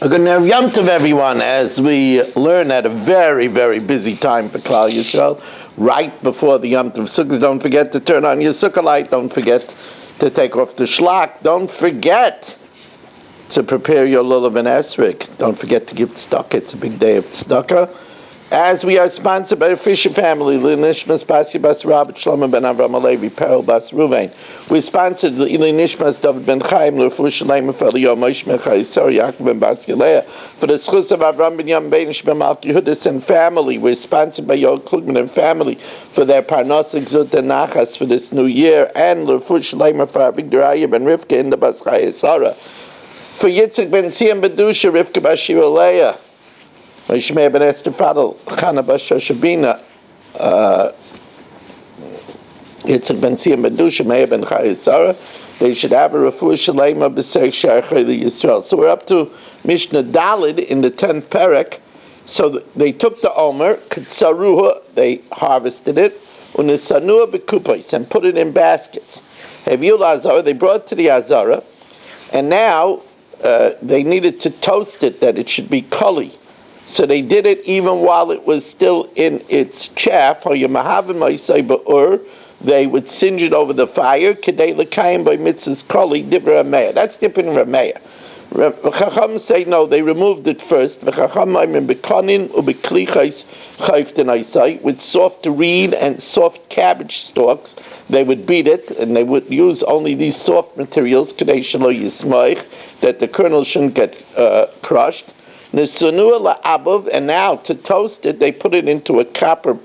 A good Erev Yom Tov, everyone, as we learn at a very, very busy time for Klal Yisrael, right before the Yom Tov Sukkot. Don't forget to turn on your Sukkah light. Don't forget to take off the shlach. Don't forget to prepare your lulav and esrog. Don't forget to give tzedakah. It's a big day of tzedakah. As we are sponsored by the Fisher family, Nishmas Basi Bas Rabbi Shlomo ben Avram Alevi, Perel Bas Ruvain. We sponsored the Nishmas David ben Chaim, L'Refu Shalem for the Yomis Mechai Yaakov ben Bas Yaleah. For the Schus of Avram ben Yam ben Ishmael Malki Hudis and family, we're sponsored by Yoel Klugman and family for their Parnas Exut and Nachas for this new year, and L'Refu Shalem for Avigdoraya ben Rivka in the Bas Chaya Sarah. For Yitzchak ben Siyam Bedusha, Rivka Bas Shira Leah. Shmei ben Esther Fadl, Chana Bas Shoshabina, Yitzchak ben Siyam Bedusha, Meir ben Chaya Sarah. They should have a refuah shalema b'seich shayachei Yisrael. So we're up to Mishna Dalid in the 10th parak. So they took the omer, ketsaruha, they harvested it, unisanua b'kupais, and put it in baskets. Heviul azara, they brought it to the azara, and now they needed to toast it, that it should be koli. So they did it even while it was still in its chaff. They would singe it over the fire. By mitzvahs koli dibra Rameya. That's dipping Rameya. Chacham say no, they removed it first. With soft reed and soft cabbage stalks, they would beat it, and they would use only these soft materials, that the kernel shouldn't get crushed. And now to toast it, they put it into a copper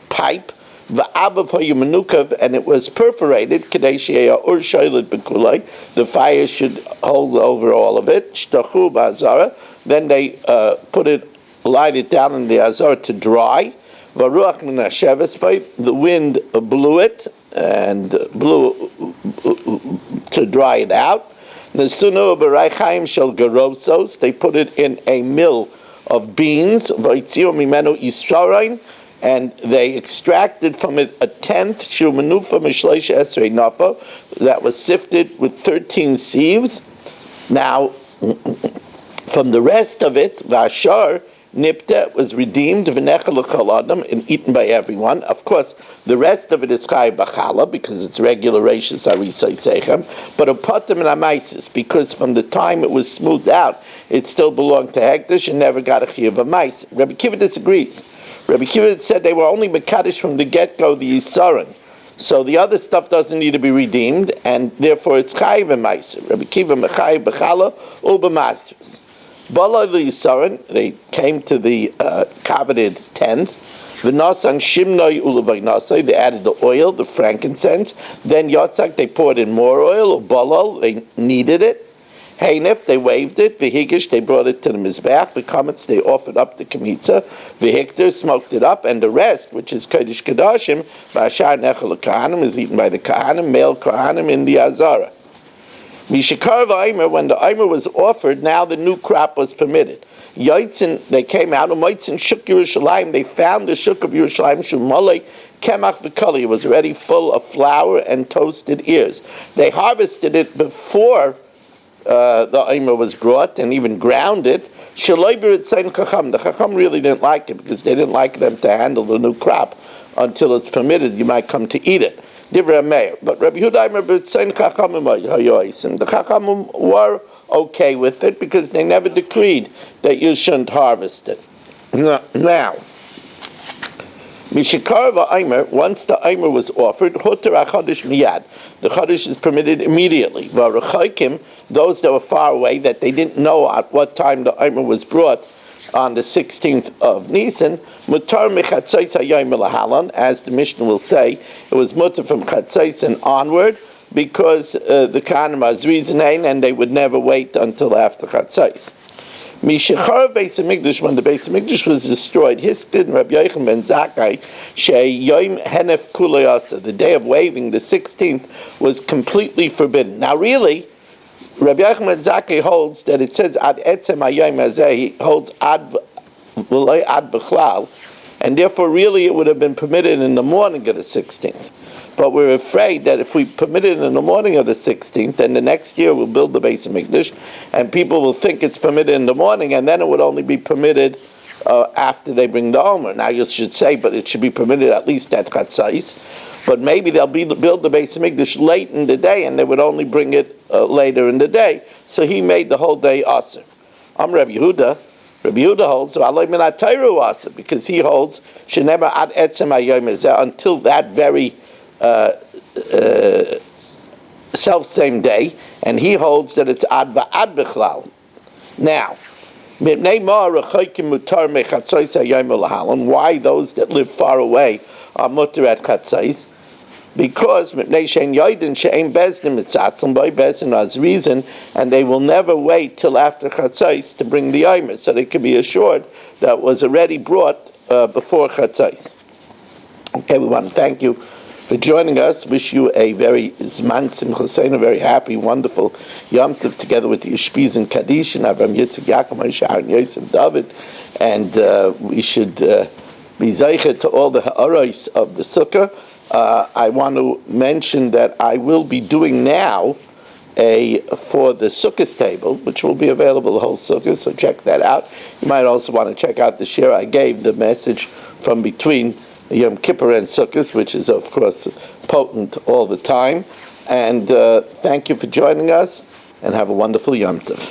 pipe, and it was perforated. The fire should hold over all of it. Then they light it down in the azar to dry. The wind blew it and blew to dry it out. They put it in a mill of beans, and they extracted from it a tenth that was sifted with 13 sieves. Now, from the rest of it, Vashar Nipta was redeemed, and eaten by everyone. Of course, the rest of it is Chai Bachala, because it's regular Reishis Arisai Sechem, but a Potem and Amaisis, because from the time it was smoothed out, it still belonged to Hekdesh and never got a Chiyuv Amais. Rabbi Kiva disagrees. Rabbi Kiva said they were only Mekadesh from the get-go, the Yisaron. So the other stuff doesn't need to be redeemed, and therefore it's Chai Amais. Rabbi Kiva Mechai Bachala, Ubamasvis. They came to the coveted tenth. They added the oil, the frankincense. Then yotzak, they poured in more oil. Balal, they kneaded it. Heinef, they waved it. Vihigish, they brought it to the mizbeach. The comets, they offered up the kemitza. Vihikter, smoked it up, and the rest, which is kodesh kadashim, ba'ashar nechel kahanim, is eaten by the kahanim, male kahanim in the azara. Mishakar v'aymer, when the aymer was offered, now the new crop was permitted. Yoitzin, they came out, Umoitzin shuk Yerushalayim, they found the shuk of Yerushalayim, shumalei kemach v'kali, it was already full of flour and toasted ears. They harvested it before the aymer was brought, and even ground it. Shaloi b'ritzayin chacham, the chacham really didn't like it, because they didn't like them to handle the new crop until it's permitted, you might come to eat it. But Rabbi Yehuda and the Chachamim were okay with it because they never decreed that you shouldn't harvest it. Now, Mishakar v'aymer, once the aymer was offered, Hoter HaChodesh miyad, the Chodesh is permitted immediately. V'arachaykim, those that were far away, that they didn't know at what time the aymer was brought on the 16th of Nisan, mutar mechatzais hayom lahalan, as the Mishna will say, it was mutar from chatzais and onward, because the kahanim are zrizanein, and they would never wait until after chatzais. Mishachar Beis Hamikdash, when the Beis Hamikdash was destroyed, Hiskid Rabbi Yochanan ben Zakkai sheyom henef kulayasa, the day of waving, the 16th, was completely forbidden. Now, really, Rabbi Yochanan ben Zakkai holds that it says ad etzem hayom hazeh, he holds ad bechlal, and therefore really it would have been permitted in the morning of the 16th. But we're afraid that if we permit it in the morning of the 16th, then the next year we'll build the Beis Hamikdash, and people will think it's permitted in the morning, and then it would only be permitted after they bring the Omer. Now you should say, but it should be permitted at least at Chatzais. But maybe they'll build the Beis Hamikdash late in the day, and they would only bring it later in the day. So he made the whole day Aser. I'm Rabbi Yehuda. Rabbi Yehuda holds Aser because he holds Shenema ad etzem haYom until that very self-same day, and he holds that it's ad va'ad bichlal. Now, why those that live far away are mutter at chatzais? Because as reason, and they will never wait till after chatzais to bring the yomis, so they can be assured that it was already brought before chatzais. Okay, we want to thank you for joining us. Wish you a very Zman Simcha, a very happy, wonderful Yom Tov together with the Yishpiz and Kaddish and Avram Yitzchak, Yaakov, Moshe, Aaron, Yosef, David, and we should be zeicher to all the ha'aros of the Sukkah. I want to mention that I will be doing now for the Sukkah's table, which will be available the whole Sukkah, so check that out. You might also want to check out the share I gave, the message from between Yom Kippur and Sukkot, which is, of course, potent all the time. And thank you for joining us, and have a wonderful Yom Tov.